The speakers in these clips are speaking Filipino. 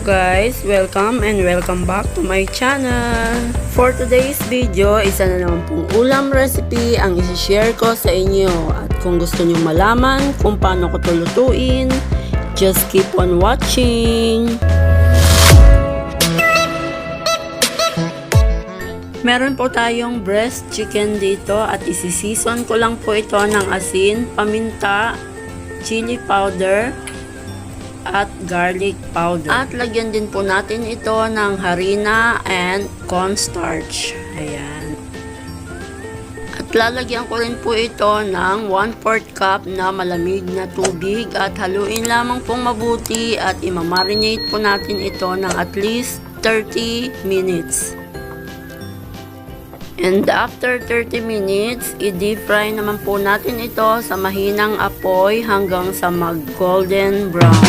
guys, welcome back to my channel. For today's video, isa na naman pong ulam recipe ang isi-share ko sa inyo. At kung gusto nyo malaman kung paano ko ito lutuin, just keep on watching. Meron po tayong breast chicken dito at isi-season ko lang po ito ng asin, paminta, chili powder, at garlic powder. At lagyan din po natin ito ng harina and cornstarch. Ayan. At lalagyan ko rin po ito ng 1/4 cup na malamig na tubig at haluin lamang pong mabuti at imamarinate po natin ito ng at least 30 minutes. And after 30 minutes, i-deep fry naman po natin ito sa mahinang apoy hanggang sa mag-golden brown.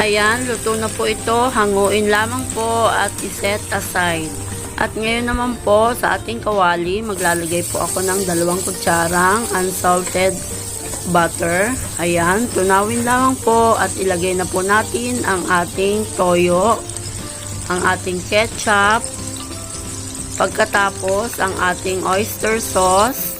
Ayan, luto na po ito. Hanguin lamang po at iset aside. At ngayon naman po sa ating kawali, maglalagay po ako ng 2 kutsarang unsalted butter. Ayan, tunawin lamang po at ilagay na po natin ang ating toyo, ang ating ketchup, pagkatapos ang ating oyster sauce,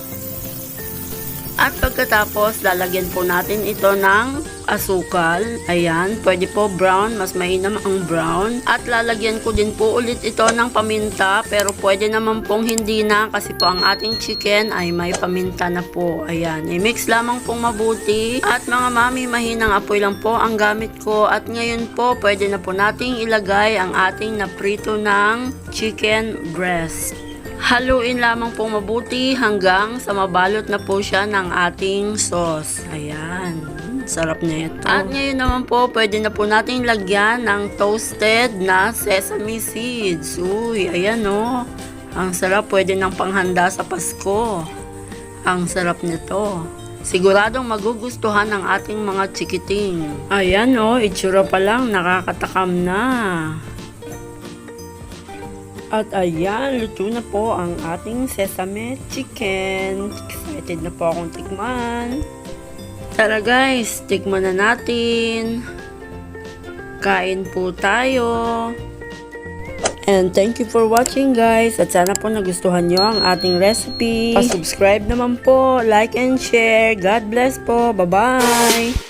at pagkatapos lalagyan po natin ito ng asukal. Ayan, pwede po brown, mas mainam ang brown. At lalagyan ko din po ulit ito ng paminta, pero pwede naman pong hindi na kasi po ang ating chicken ay may paminta na po. Ayan, i-mix lamang pong mabuti. At mga mami, mahinang apoy lang po ang gamit ko. At ngayon po, pwede na po nating ilagay ang ating naprito ng chicken breast. Haluin lamang po mabuti hanggang sa mabalot na po siya ng ating sauce. Ayan, sarap na ito. At ngayon naman po, pwede na po nating lagyan ng toasted na sesame seeds. Uy, ayan o. Ang sarap, pwede nang panghanda sa Pasko. Ang sarap nito. Siguradong magugustuhan ng ating mga chikiting. Ayan o, itsura pa lang, nakakatakam na. At ayan, luto na po ang ating sesame chicken. Excited na po akong tikman. Tara guys, tikman na natin. Kain po tayo. And thank you for watching guys. At sana po nagustuhan nyo ang ating recipe. Pa-subscribe naman po, like and share. God bless po. Bye-bye.